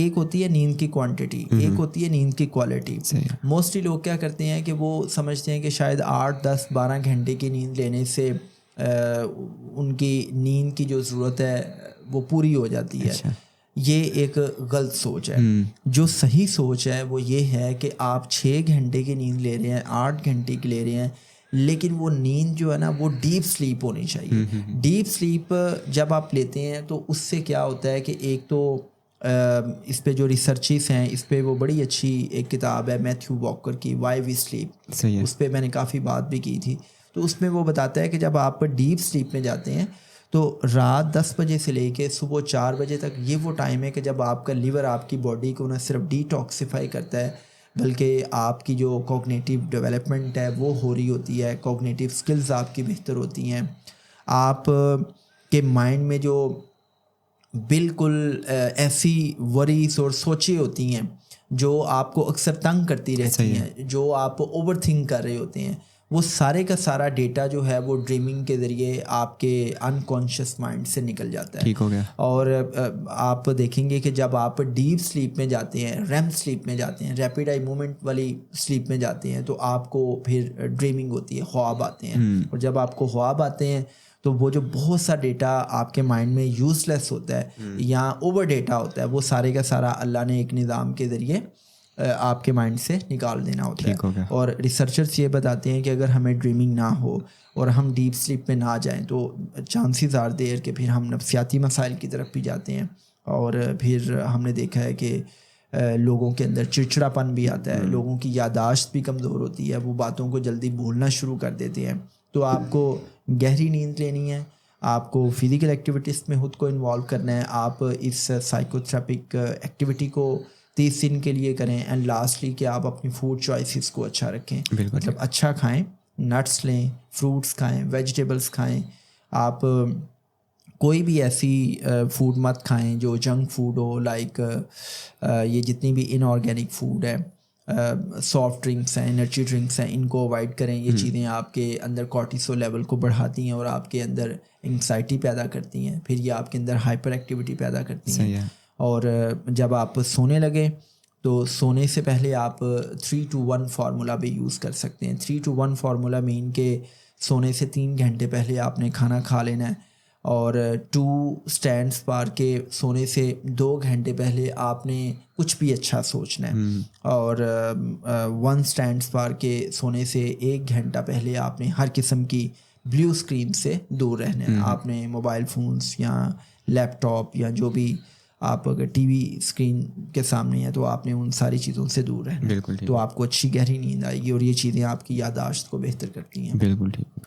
ایک ہوتی ہے نیند کی کوانٹٹی, ایک ہوتی ہے نیند کی کوالٹی. موسٹلی لوگ کیا کرتے ہیں کہ وہ سمجھتے ہیں کہ شاید 8, 10, 12 گھنٹے کی نیند لینے سے ان کی نیند کی جو ضرورت ہے وہ پوری ہو جاتی ہے. یہ ایک غلط سوچ ہے. جو صحیح سوچ ہے وہ یہ ہے کہ آپ 6 گھنٹے کی نیند لے رہے ہیں, 8 گھنٹے کی لے رہے ہیں, لیکن وہ نیند جو ہے نا وہ ڈیپ سلیپ ہونی چاہیے. ڈیپ سلیپ جب آپ لیتے ہیں تو اس سے کیا ہوتا ہے کہ ایک تو اس پہ جو ریسرچز ہیں اس پہ وہ بڑی اچھی ایک کتاب ہے میتھیو واکر کی, وائی وی سلیپ, اس پہ میں نے کافی بات بھی کی تھی. تو اس میں وہ بتاتا ہے کہ جب آپ ڈیپ سلیپ میں جاتے ہیں تو رات 10 بجے سے لے کے صبح 4 بجے تک یہ وہ ٹائم ہے کہ جب آپ کا لیور آپ کی باڈی کو نہ صرف ڈی ٹاکسیفائی کرتا ہے بلکہ آپ کی جو کوگنیٹیو ڈیولپمنٹ ہے وہ ہو رہی ہوتی ہے, کوگنیٹیو سکلز آپ کی بہتر ہوتی ہیں. آپ کے مائنڈ میں جو بالکل ایسی وریز اور سوچیں ہوتی ہیں جو آپ کو اکثر تنگ کرتی رہتی ہیں, جو آپ اوور تھنک کر رہے ہوتے ہیں, وہ سارے کا سارا ڈیٹا جو ہے وہ ڈریمنگ کے ذریعے آپ کے انکانشیس مائنڈ سے نکل جاتا ہے. ٹھیک ہو گیا. اور آپ دیکھیں گے کہ جب آپ ڈیپ سلیپ میں جاتے ہیں, ریم سلیپ میں جاتے ہیں, ریپڈ آئی موومنٹ والی سلیپ میں جاتے ہیں, تو آپ کو پھر ڈریمنگ ہوتی ہے, خواب آتے ہیں. اور جب آپ کو خواب آتے ہیں تو وہ جو بہت سا ڈیٹا آپ کے مائنڈ میں یوز لیس ہوتا ہے یا اوور ڈیٹا ہوتا ہے, وہ سارے کا سارا اللہ نے ایک نظام کے ذریعے آپ کے مائنڈ سے نکال دینا ہوتا ہے. اور ریسرچرس یہ بتاتے ہیں کہ اگر ہمیں ڈریمنگ نہ ہو اور ہم ڈیپ سلیپ میں نہ جائیں تو چانسز آر دیر کہ پھر ہم نفسیاتی مسائل کی طرف بھی جاتے ہیں. اور پھر ہم نے دیکھا ہے کہ لوگوں کے اندر چڑچڑاپن بھی آتا ہے, لوگوں کی یادداشت بھی کمزور ہوتی ہے, وہ باتوں کو جلدی بھولنا شروع کر دیتے ہیں. تو آپ کو گہری نیند لینی ہے, آپ کو فزیکل ایکٹیویٹیز میں خود کو انوالو کرنا ہے, آپ اس سائیکو تھراپک ایکٹیویٹی کو 30 دن کے لیے کریں. اینڈ لاسٹلی کہ آپ اپنی فوڈ چوائسیز کو اچھا رکھیں, مطلب اچھا کھائیں, نٹس لیں, فروٹس کھائیں, ویجیٹیبلس کھائیں. آپ کوئی بھی ایسی فوڈ مت کھائیں جو جنک فوڈ ہو, لائک یہ جتنی بھی انآرگینک فوڈ ہے, سافٹ ڈرنکس ہیں, انرجی ڈرنکس ہیں, ان کو اوائڈ کریں. یہ چیزیں آپ کے اندر کورٹیسول لیول کو بڑھاتی ہیں اور آپ کے اندر انگزائٹی پیدا کرتی ہیں, پھر یہ آپ کے اندر ہائپر ایکٹیویٹی پیدا کرتی ہیں. اور جب آپ سونے لگے تو سونے سے پہلے آپ 3-to-1 فارمولا بھی یوز کر سکتے ہیں. 3-to-1 فارمولا مین کہ سونے سے 3 گھنٹے پہلے آپ نے کھانا کھا لینا ہے, اور 2 اسٹینڈس پار کے سونے سے 2 گھنٹے پہلے آپ نے کچھ بھی اچھا سوچنا ہے, اور 1 اسٹینڈس پار کے سونے سے 1 گھنٹہ پہلے آپ نے ہر قسم کی بلیو اسکرین سے دور رہنا ہے. آپ نے موبائل فونس یا لیپ ٹاپ یا جو بھی آپ اگر ٹی وی اسکرین کے سامنے ہے تو آپ نے ان ساری چیزوں سے دور رہنا ہے. تو آپ کو اچھی گہری نیند آئے گی اور یہ چیزیں آپ کی یادداشت کو بہتر کرتی ہیں. بالکل ٹھیک.